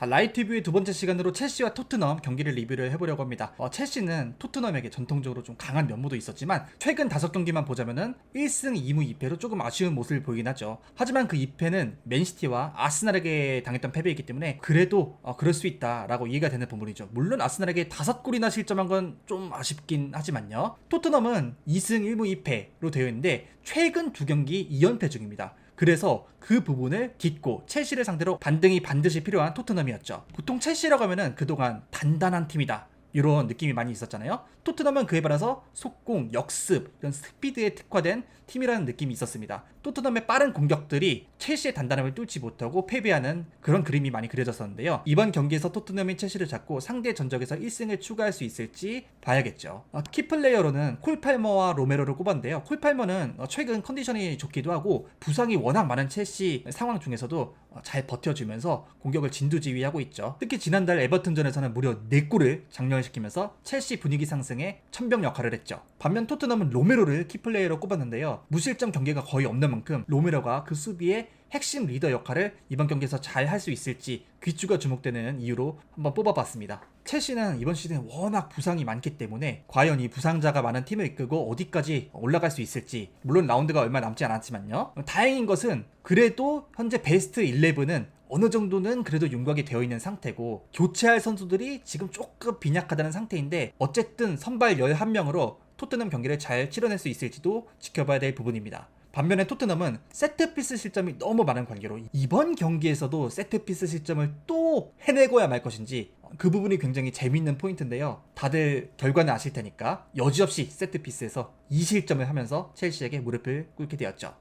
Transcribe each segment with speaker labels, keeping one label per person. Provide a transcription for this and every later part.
Speaker 1: 라이트뷰의 두 번째 시간으로 첼시와 토트넘 경기를 리뷰를 해보려고 합니다. 첼시는 토트넘에게 전통적으로 좀 강한 면모도 있었지만 최근 5경기만 보자면은 1승 2무 2패로 조금 아쉬운 모습을 보이긴 하죠. 하지만 그 2패는 맨시티와 아스날에게 당했던 패배이기 때문에 그래도 그럴 수 있다라고 이해가 되는 부분이죠. 물론 아스날에게 5골이나 실점한 건 좀 아쉽긴 하지만요. 토트넘은 2승 1무 2패로 되어 있는데 최근 2경기 2연패 중입니다. 그래서 그 부분을 딛고 첼시를 상대로 반등이 반드시 필요한 토트넘이었죠. 보통 첼시라고 하면은 그동안 단단한 팀이다, 이런 느낌이 많이 있었잖아요. 토트넘은 그에 반해서 속공, 역습, 이런 스피드에 특화된 팀이라는 느낌이 있었습니다. 토트넘의 빠른 공격들이 첼시의 단단함을 뚫지 못하고 패배하는 그런 그림이 많이 그려졌었는데요. 이번 경기에서 토트넘이 첼시를 잡고 상대 전적에서 1승을 추가할 수 있을지 봐야겠죠. 키플레이어로는 콜팔머와 로메로를 꼽았는데요. 콜팔머는 최근 컨디션이 좋기도 하고 부상이 워낙 많은 첼시 상황 중에서도 잘 버텨주면서 공격을 진두지휘하고 있죠. 특히 지난달 에버튼전에서는 무려 4골을 장렬시키면서 첼시 분위기 상승에 천병 역할을 했죠. 반면 토트넘은 로메로를 키플레이어로 꼽았는데요. 무실점 경기가 거의 없는 만큼 로메로가 그 수비의 핵심 리더 역할을 이번 경기에서 잘 할 수 있을지 귀추가 주목되는 이유로 한번 뽑아봤습니다. 첼시는 이번 시즌 워낙 부상이 많기 때문에 과연 이 부상자가 많은 팀을 이끌고 어디까지 올라갈 수 있을지, 물론 라운드가 얼마 남지 않았지만요. 다행인 것은 그래도 현재 베스트 11은 어느 정도는 그래도 윤곽이 되어 있는 상태고 교체할 선수들이 지금 조금 빈약하다는 상태인데 어쨌든 선발 11명으로 토트넘 경기를 잘 치러낼 수 있을지도 지켜봐야 될 부분입니다. 반면에 토트넘은 세트피스 실점이 너무 많은 관계로 이번 경기에서도 세트피스 실점을 또 해내고야 말 것인지 그 부분이 굉장히 재밌는 포인트인데요. 다들 결과는 아실 테니까 여지없이 세트피스에서 2실점을 하면서 첼시에게 무릎을 꿇게 되었죠.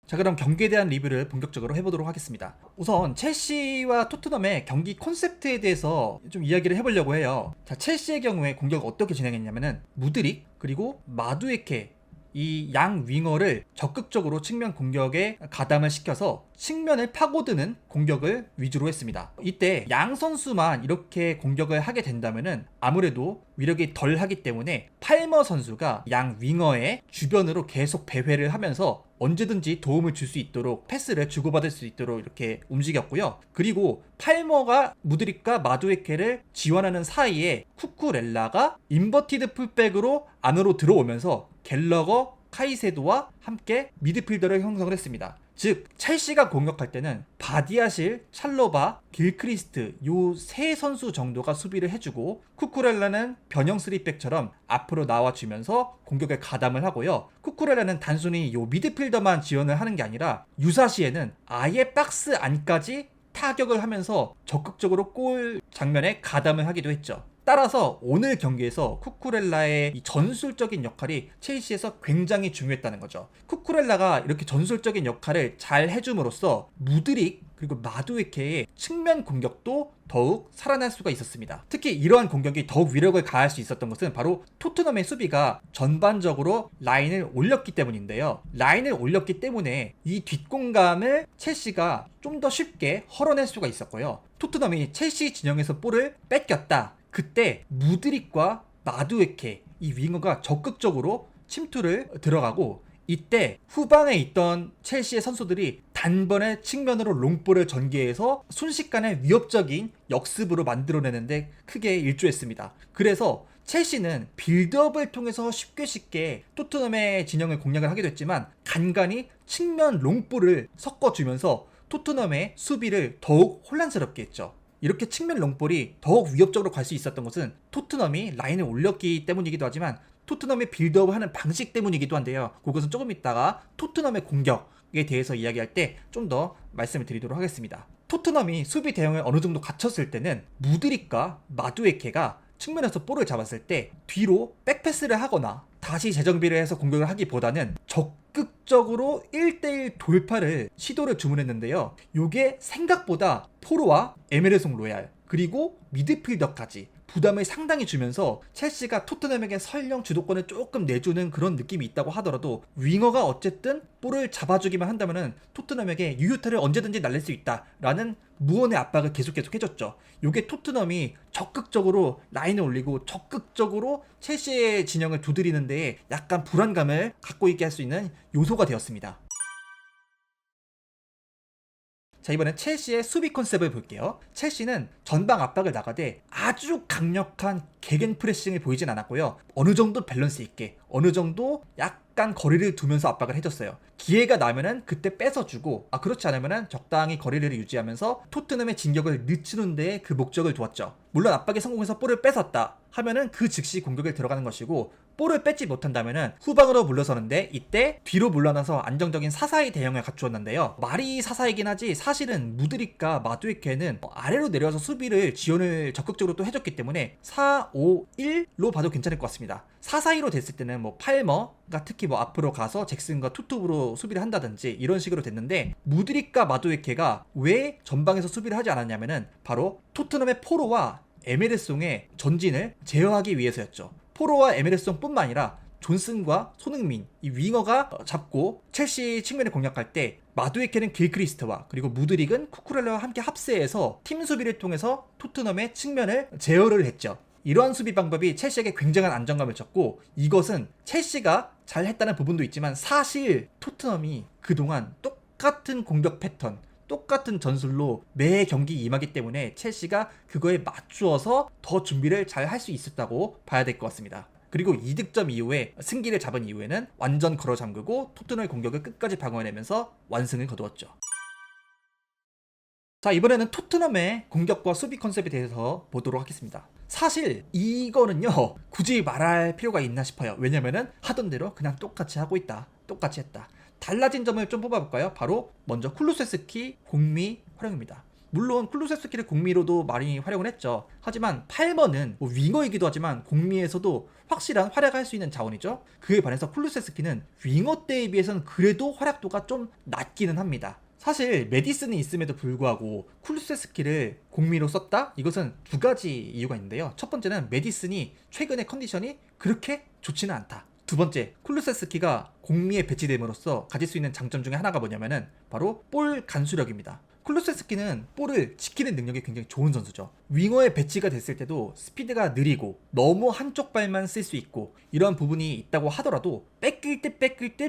Speaker 1: 자, 그럼 경기에 대한 리뷰를 본격적으로 해보도록 하겠습니다. 우선 첼시와 토트넘의 경기 콘셉트에 대해서 좀 이야기를 해보려고 해요. 자, 첼시의 경우에 공격을 어떻게 진행했냐면은 무드릭 그리고 마두에케, 이 양 윙어를 적극적으로 측면 공격에 가담을 시켜서 측면을 파고드는 공격을 위주로 했습니다. 이때 양 선수만 이렇게 공격을 하게 된다면은 아무래도 위력이 덜 하기 때문에 팔머 선수가 양 윙어의 주변으로 계속 배회를 하면서 언제든지 도움을 줄 수 있도록 패스를 주고받을 수 있도록 이렇게 움직였고요. 그리고 팔머가 무드릭과 마두에케를 지원하는 사이에 쿠쿠렐라가 인버티드 풀백으로 안으로 들어오면서 갤러거, 카이세도와 함께 미드필더를 형성을 했습니다. 즉 첼시가 공격할 때는 바디아실, 찰로바, 길크리스트 요 세 선수 정도가 수비를 해주고 쿠쿠렐라는 변형 3백처럼 앞으로 나와주면서 공격에 가담을 하고요. 쿠쿠렐라는 단순히 요 미드필더만 지원을 하는 게 아니라 유사시에는 아예 박스 안까지 타격을 하면서 적극적으로 골 장면에 가담을 하기도 했죠. 따라서 오늘 경기에서 쿠쿠렐라의 이 전술적인 역할이 첼시에서 굉장히 중요했다는 거죠. 쿠쿠렐라가 이렇게 전술적인 역할을 잘 해줌으로써 무드릭 그리고 마두에케의 측면 공격도 더욱 살아날 수가 있었습니다. 특히 이러한 공격이 더욱 위력을 가할 수 있었던 것은 바로 토트넘의 수비가 전반적으로 라인을 올렸기 때문인데요. 라인을 올렸기 때문에 이 뒷공간을 첼시가 좀 더 쉽게 헐어낼 수가 있었고요. 토트넘이 첼시 진영에서 볼을 뺏겼다, 그때 무드릭과 마두에케 이 윙어가 적극적으로 침투를 들어가고 이때 후방에 있던 첼시의 선수들이 단번에 측면으로 롱볼을 전개해서 순식간에 위협적인 역습으로 만들어내는데 크게 일조했습니다. 그래서 첼시는 빌드업을 통해서 쉽게 토트넘의 진영을 공략을 하게 됐지만 간간히 측면 롱볼을 섞어주면서 토트넘의 수비를 더욱 혼란스럽게 했죠. 이렇게 측면 롱볼이 더욱 위협적으로 갈 수 있었던 것은 토트넘이 라인을 올렸기 때문이기도 하지만 토트넘의 빌드업을 하는 방식 때문이기도 한데요. 그것은 조금 있다가 토트넘의 공격에 대해서 이야기할 때 좀 더 말씀을 드리도록 하겠습니다. 토트넘이 수비 대응을 어느 정도 갖췄을 때는 무드릭과 마두에케가 측면에서 볼을 잡았을 때 뒤로 백패스를 하거나 다시 재정비를 해서 공격을 하기보다는 적극적으로 1대1 돌파를 시도를 주문했는데요. 이게 생각보다 포로와 에메르송 로얄 그리고 미드필더까지 부담을 상당히 주면서 첼시가 토트넘에게 설령 주도권을 조금 내주는 그런 느낌이 있다고 하더라도 윙어가 어쨌든 볼을 잡아주기만 한다면 토트넘에게 유효타를 언제든지 날릴 수 있다라는 무언의 압박을 계속 해줬죠. 이게 토트넘이 적극적으로 라인을 올리고 적극적으로 첼시의 진영을 두드리는 데에 약간 불안감을 갖고 있게 할 수 있는 요소가 되었습니다. 자, 이번엔 첼시의 수비 컨셉을 볼게요. 첼시는 전방 압박을 나가되 아주 강력한 개겐 프레싱을 보이진 않았고요. 어느 정도 밸런스 있게, 어느 정도 약간 거리를 두면서 압박을 해줬어요. 기회가 나면은 그때 뺏어주고, 그렇지 않으면은 적당히 거리를 유지하면서 토트넘의 진격을 늦추는 데에 그 목적을 두었죠. 물론 압박에 성공해서 볼을 뺏었다 하면은 그 즉시 공격에 들어가는 것이고, 볼을 뺏지 못한다면은 후방으로 물러서는데, 이때 뒤로 물러나서 안정적인 사사의 대형을 갖추었는데요. 말이 사사이긴 하지 사실은 무드릭과 마두에케는 아래로 내려와서 수비를 지원을 적극적으로 또 해줬기 때문에 4-5-1로 봐도 괜찮을 것 같습니다. 4-4-2로 됐을 때는 뭐 팔머가 특히 뭐 앞으로 가서 잭슨과 투톱으로 수비를 한다든지 이런 식으로 됐는데, 무드릭과 마두에케가 왜 전방에서 수비를 하지 않았냐면은 바로 토트넘의 포로와 에메르송의 전진을 제어하기 위해서였죠. 포로와 에메르송 뿐만 아니라 존슨과 손흥민, 이 윙어가 잡고 첼시 측면을 공략할 때 마두에케는 길크리스트와 그리고 무드릭은 쿠쿠렐라와 함께 합세해서 팀 수비를 통해서 토트넘의 측면을 제어를 했죠. 이러한 수비 방법이 첼시에게 굉장한 안정감을 줬고, 이것은 첼시가 잘했다는 부분도 있지만 사실 토트넘이 그동안 똑같은 공격 패턴, 똑같은 전술로 매 경기 임하기 때문에 첼시가 그거에 맞추어서 더 준비를 잘 할 수 있었다고 봐야 될 것 같습니다. 그리고 이득점 이후에 승기를 잡은 이후에는 완전 걸어 잠그고 토트넘의 공격을 끝까지 방어해내면서 완승을 거두었죠. 자, 이번에는 토트넘의 공격과 수비 컨셉에 대해서 보도록 하겠습니다. 사실 이거는요 굳이 말할 필요가 있나 싶어요. 왜냐면은 하던 대로 그냥 똑같이 하고 있다, 똑같이 했다. 달라진 점을 좀 뽑아볼까요? 바로 먼저 쿨루세스키 공미 활용입니다. 물론 쿨루세스키를 공미로도 많이 활용을 했죠. 하지만 팔머는 뭐 윙어이기도 하지만 공미에서도 확실한 활약할 수 있는 자원이죠. 그에 반해서 쿨루세스키는 윙어 때에 비해서는 그래도 활약도가 좀 낮기는 합니다. 사실 메디슨이 있음에도 불구하고 쿨루세스키를 공미로 썼다? 이것은 두 가지 이유가 있는데요. 첫 번째는 메디슨이 최근에 컨디션이 그렇게 좋지는 않다. 두 번째, 쿨루세스키가 공미에 배치됨으로써 가질 수 있는 장점 중에 하나가 뭐냐면은 바로 볼 간수력입니다. 쿨루세스키는 볼을 지키는 능력이 굉장히 좋은 선수죠. 윙어에 배치가 됐을 때도 스피드가 느리고 너무 한쪽 발만 쓸 수 있고 이런 부분이 있다고 하더라도 뺏길 때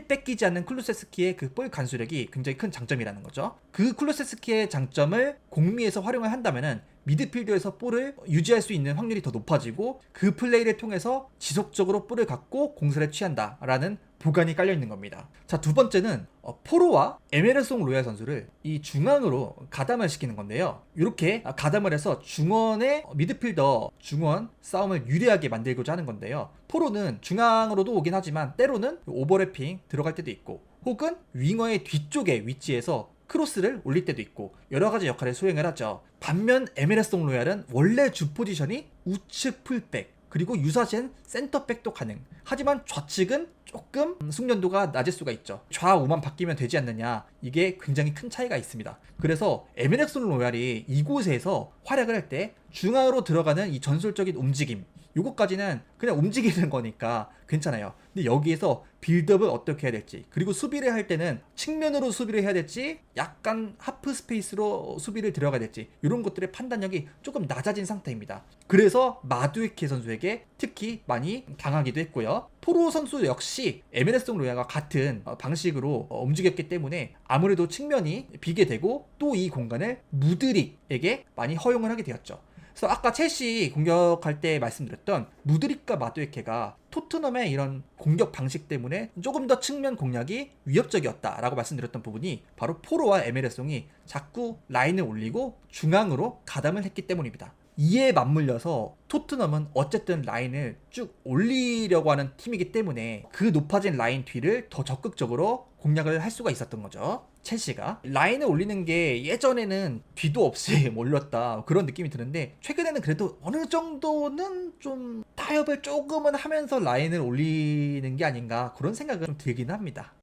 Speaker 1: 뺏기지 않는 쿨루세스키의 그 볼 간수력이 굉장히 큰 장점이라는 거죠. 그 쿨루세스키의 장점을 공미에서 활용을 한다면은 미드필더에서 볼을 유지할 수 있는 확률이 더 높아지고 그 플레이를 통해서 지속적으로 볼을 갖고 공세를 취한다라는 보관이 깔려있는 겁니다. 자, 두 번째는 포로와 에메르송 로얄 선수를 이 중앙으로 가담을 시키는 건데요. 이렇게 가담을 해서 중원의 미드필더 중원 싸움을 유리하게 만들고자 하는 건데요. 포로는 중앙으로도 오긴 하지만 때로는 오버래핑 들어갈 때도 있고, 혹은 윙어의 뒤쪽에 위치해서 크로스를 올릴 때도 있고 여러가지 역할을 수행을 하죠. 반면 에메르송 로얄은 원래 주 포지션이 우측 풀백, 그리고 유사시엔 센터백도 가능. 하지만 좌측은 조금 숙련도가 낮을 수가 있죠. 좌우만 바뀌면 되지 않느냐, 이게 굉장히 큰 차이가 있습니다. 그래서 에메르송 로얄이 이곳에서 활약을 할 때 중앙으로 들어가는 이 전술적인 움직임, 요거까지는 그냥 움직이는 거니까 괜찮아요. 근데 여기에서 빌드업을 어떻게 해야 될지, 그리고 수비를 할 때는 측면으로 수비를 해야 될지 약간 하프 스페이스로 수비를 들어가야 될지 이런 것들의 판단력이 조금 낮아진 상태입니다. 그래서 마두에케 선수에게 특히 많이 당하기도 했고요. 포로 선수 역시 에메르송 로얄과 같은 방식으로 움직였기 때문에 아무래도 측면이 비게 되고 또 이 공간을 무드릭에게 많이 허용을 하게 되었죠. 그래서 아까 첼시 공격할 때 말씀드렸던 무드릭과 마두에케가 토트넘의 이런 공격 방식 때문에 조금 더 측면 공략이 위협적이었다라고 말씀드렸던 부분이 바로 포로와 에메르송이 자꾸 라인을 올리고 중앙으로 가담을 했기 때문입니다. 이에 맞물려서 토트넘은 어쨌든 라인을 쭉 올리려고 하는 팀이기 때문에 그 높아진 라인 뒤를 더 적극적으로 공략을 할 수가 있었던 거죠. 첼시가 라인을 올리는 게 예전에는 뒤도 없이 몰렸다 그런 느낌이 드는데, 최근에는 그래도 어느 정도는 좀 타협을 조금은 하면서 라인을 올리는 게 아닌가 그런 생각은 좀 들긴 합니다.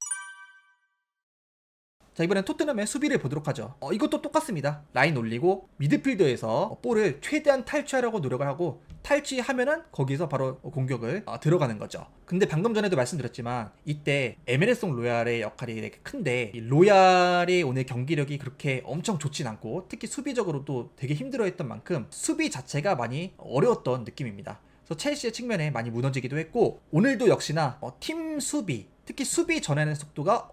Speaker 1: 자, 이번엔 토트넘의 수비를 보도록 하죠. 이것도 똑같습니다. 라인 올리고 미드필더에서 볼을 최대한 탈취하려고 노력을 하고, 탈취하면은 거기서 바로 공격을 들어가는 거죠. 근데 방금 전에도 말씀드렸지만 이때 에메르송 로얄의 역할이 되게 큰데, 이 로얄의 오늘 경기력이 그렇게 엄청 좋진 않고 특히 수비적으로도 되게 힘들어했던 만큼 수비 자체가 많이 어려웠던 느낌입니다. 그래서 첼시의 측면에 많이 무너지기도 했고, 오늘도 역시나 팀 수비, 특히 수비 전환의 속도가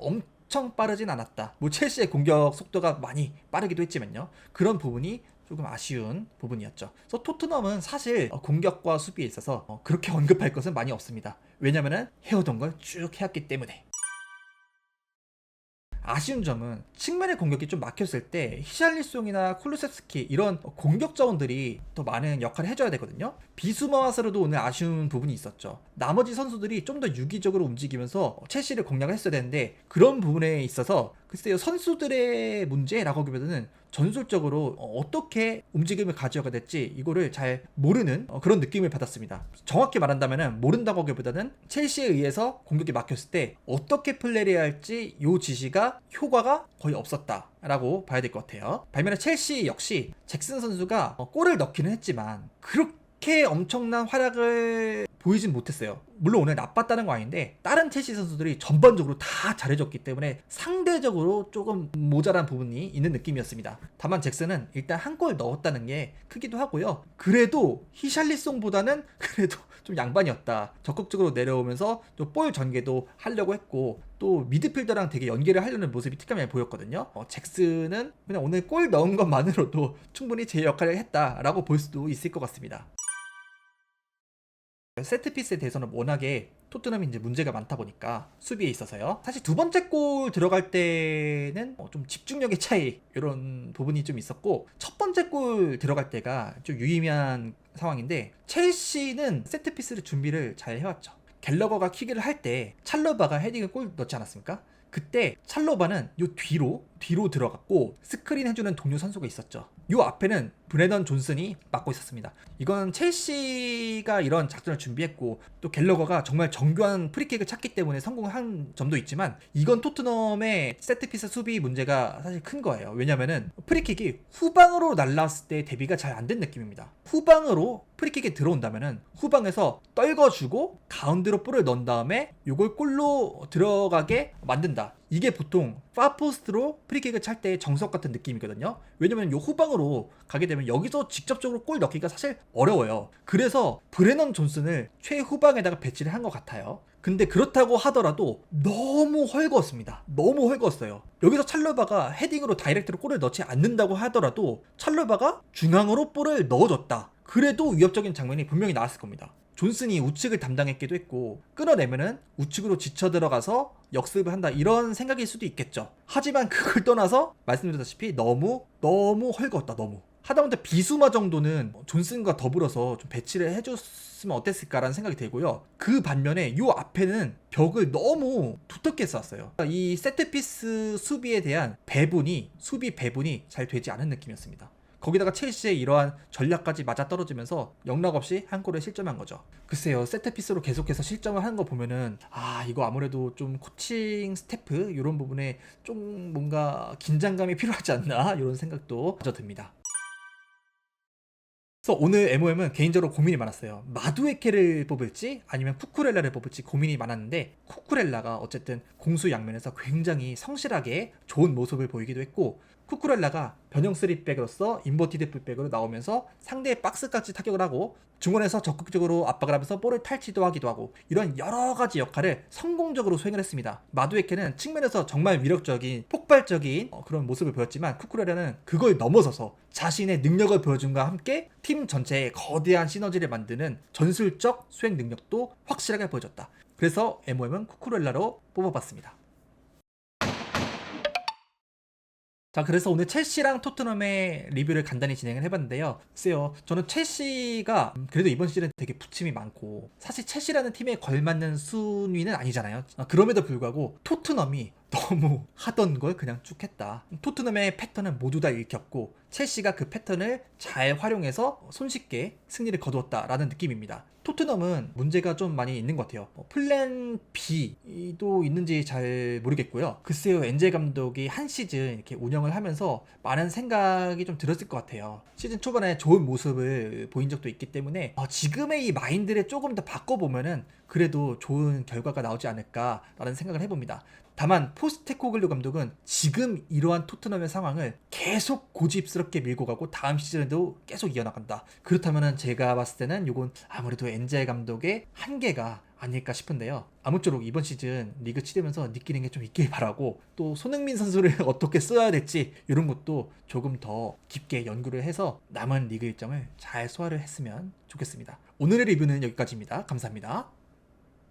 Speaker 1: 엄청 빠르진 않았다. 뭐 첼시의 공격 속도가 많이 빠르기도 했지만요. 그런 부분이 조금 아쉬운 부분이었죠. 그래서 토트넘은 사실 공격과 수비에 있어서 그렇게 언급할 것은 많이 없습니다. 왜냐면은 해오던 걸 쭉 해왔기 때문에. 아쉬운 점은 측면의 공격이 좀 막혔을 때 히샬리송이나 쿨루셉스키 이런 공격 자원들이 더 많은 역할을 해줘야 되거든요. 비수마와스로도 오늘 아쉬운 부분이 있었죠. 나머지 선수들이 좀 더 유기적으로 움직이면서 첼시를 공략을 했어야 되는데 그런 부분에 있어서 글쎄요, 선수들의 문제라고 하기보다는 전술적으로 어떻게 움직임을 가져가야 될지 이거를 잘 모르는 그런 느낌을 받았습니다. 정확히 말한다면 모른다고 하기보다는 첼시에 의해서 공격이 막혔을 때 어떻게 플레이를 해야 할지 요 지시가 효과가 거의 없었다라고 봐야 될 것 같아요. 반면에 첼시 역시 잭슨 선수가 골을 넣기는 했지만 그렇게 엄청난 활약을 보이진 못했어요. 물론 오늘 나빴다는 거 아닌데 다른 첼시 선수들이 전반적으로 다 잘해줬기 때문에 상대적으로 조금 모자란 부분이 있는 느낌이었습니다. 다만 잭슨은 일단 한 골 넣었다는 게 크기도 하고요. 그래도 히샬리송보다는 그래도 좀 양반이었다. 적극적으로 내려오면서 또 볼 전개도 하려고 했고 또 미드필더랑 되게 연계를 하려는 모습이 특별히 보였거든요. 잭슨은 그냥 오늘 골 넣은 것만으로도 충분히 제 역할을 했다라고 볼 수도 있을 것 같습니다. 세트피스에 대해서는 워낙에 토트넘이 이제 문제가 많다 보니까 수비에 있어서요. 사실 두 번째 골 들어갈 때는 좀 집중력의 차이 이런 부분이 좀 있었고 첫 번째 골 들어갈 때가 좀 유의미한 상황인데 첼시는 세트피스를 준비를 잘 해왔죠. 갤러거가 킥을 할 때 찰러바가 헤딩을 골 넣지 않았습니까? 그때 찰로바는 요 뒤로 들어갔고 스크린 해주는 동료 선수가 있었죠. 요 앞에는 브레넌 존슨이 맡고 있었습니다. 이건 첼시가 이런 작전을 준비했고 또 갤러거가 정말 정교한 프리킥을 찾기 때문에 성공한 점도 있지만 이건 토트넘의 세트피스 수비 문제가 사실 큰 거예요. 왜냐면은 프리킥이 후방으로 날라왔을 때 대비가 잘 안 된 느낌입니다. 후방으로 프리킥이 들어온다면은 후방에서 떨궈주고 가운데로 볼을 넣은 다음에 요걸 골로 들어가게 만든다. 이게 보통 파포스트로 프리킥을 찰 때의 정석 같은 느낌이거든요. 왜냐면 요 후방으로 가게 되면 여기서 직접적으로 골 넣기가 사실 어려워요. 그래서 브레넌 존슨을 최후방에다가 배치를 한 것 같아요. 근데 그렇다고 하더라도 너무 헐거웠습니다. 너무 헐거웠어요. 여기서 찰러바가 헤딩으로 다이렉트로 골을 넣지 않는다고 하더라도 찰러바가 중앙으로 볼을 넣어줬다. 그래도 위협적인 장면이 분명히 나왔을 겁니다. 존슨이 우측을 담당했기도 했고 끊어내면은 우측으로 지쳐 들어가서 역습을 한다 이런 생각일 수도 있겠죠. 하지만 그걸 떠나서 말씀드렸다시피 너무 헐거웠다. 너무 하다못해 비수마 정도는 존슨과 더불어서 좀 배치를 해줬으면 어땠을까라는 생각이 들고요. 그 반면에 요 앞에는 벽을 너무 두텁게 쌌어요. 이 세트피스 수비에 대한 수비 배분이 잘 되지 않은 느낌이었습니다. 거기다가 첼시의 이러한 전략까지 맞아떨어지면서 영락없이 한 골을 실점한 거죠. 글쎄요, 세트피스로 계속해서 실점을 하는 거 보면은 이거 아무래도 좀 코칭 스태프 이런 부분에 좀 뭔가 긴장감이 필요하지 않나 이런 생각도 마저 듭니다. 그래서 오늘 MOM은 개인적으로 고민이 많았어요. 마두에케를 뽑을지 아니면 쿠쿠렐라를 뽑을지 고민이 많았는데 쿠쿠렐라가 어쨌든 공수 양면에서 굉장히 성실하게 좋은 모습을 보이기도 했고 쿠쿠렐라가 변형 3백으로서 인버티드 풀백으로 나오면서 상대의 박스까지 타격을 하고 중원에서 적극적으로 압박을 하면서 볼을 탈취도 하기도 하고 이런 여러가지 역할을 성공적으로 수행을 했습니다. 마두에케는 측면에서 정말 위력적인 폭발적인 그런 모습을 보였지만 쿠쿠렐라는 그걸 넘어서서 자신의 능력을 보여준과 함께 팀 전체에 거대한 시너지를 만드는 전술적 수행 능력도 확실하게 보여줬다. 그래서 MOM은 쿠쿠렐라로 뽑아봤습니다. 자, 그래서 오늘 첼시랑 토트넘의 리뷰를 간단히 진행을 해봤는데요. 글쎄요, 저는 첼시가 그래도 이번 시즌에 되게 부침이 많고 사실 첼시라는 팀에 걸맞는 순위는 아니잖아요. 그럼에도 불구하고 토트넘이 너무 하던 걸 그냥 쭉 했다. 토트넘의 패턴은 모두 다 읽혔고 첼시가 그 패턴을 잘 활용해서 손쉽게 승리를 거두었다라는 느낌입니다. 토트넘은 문제가 좀 많이 있는 것 같아요. 플랜 B도 있는지 잘 모르겠고요. 글쎄요, 엔젤 감독이 한 시즌 이렇게 운영을 하면서 많은 생각이 좀 들었을 것 같아요. 시즌 초반에 좋은 모습을 보인 적도 있기 때문에 지금의 이 마인드를 조금 더 바꿔보면은 그래도 좋은 결과가 나오지 않을까라는 생각을 해봅니다. 다만 포스테코글루 감독은 지금 이러한 토트넘의 상황을 계속 고집스럽게 밀고 가고 다음 시즌에도 계속 이어나간다. 그렇다면 제가 봤을 때는 이건 아무래도 엔젤 감독의 한계가 아닐까 싶은데요. 아무쪼록 이번 시즌 리그 치르면서 느끼는 게 좀 있길 바라고, 또 손흥민 선수를 어떻게 써야 될지 이런 것도 조금 더 깊게 연구를 해서 남은 리그 일정을 잘 소화를 했으면 좋겠습니다. 오늘의 리뷰는 여기까지입니다. 감사합니다.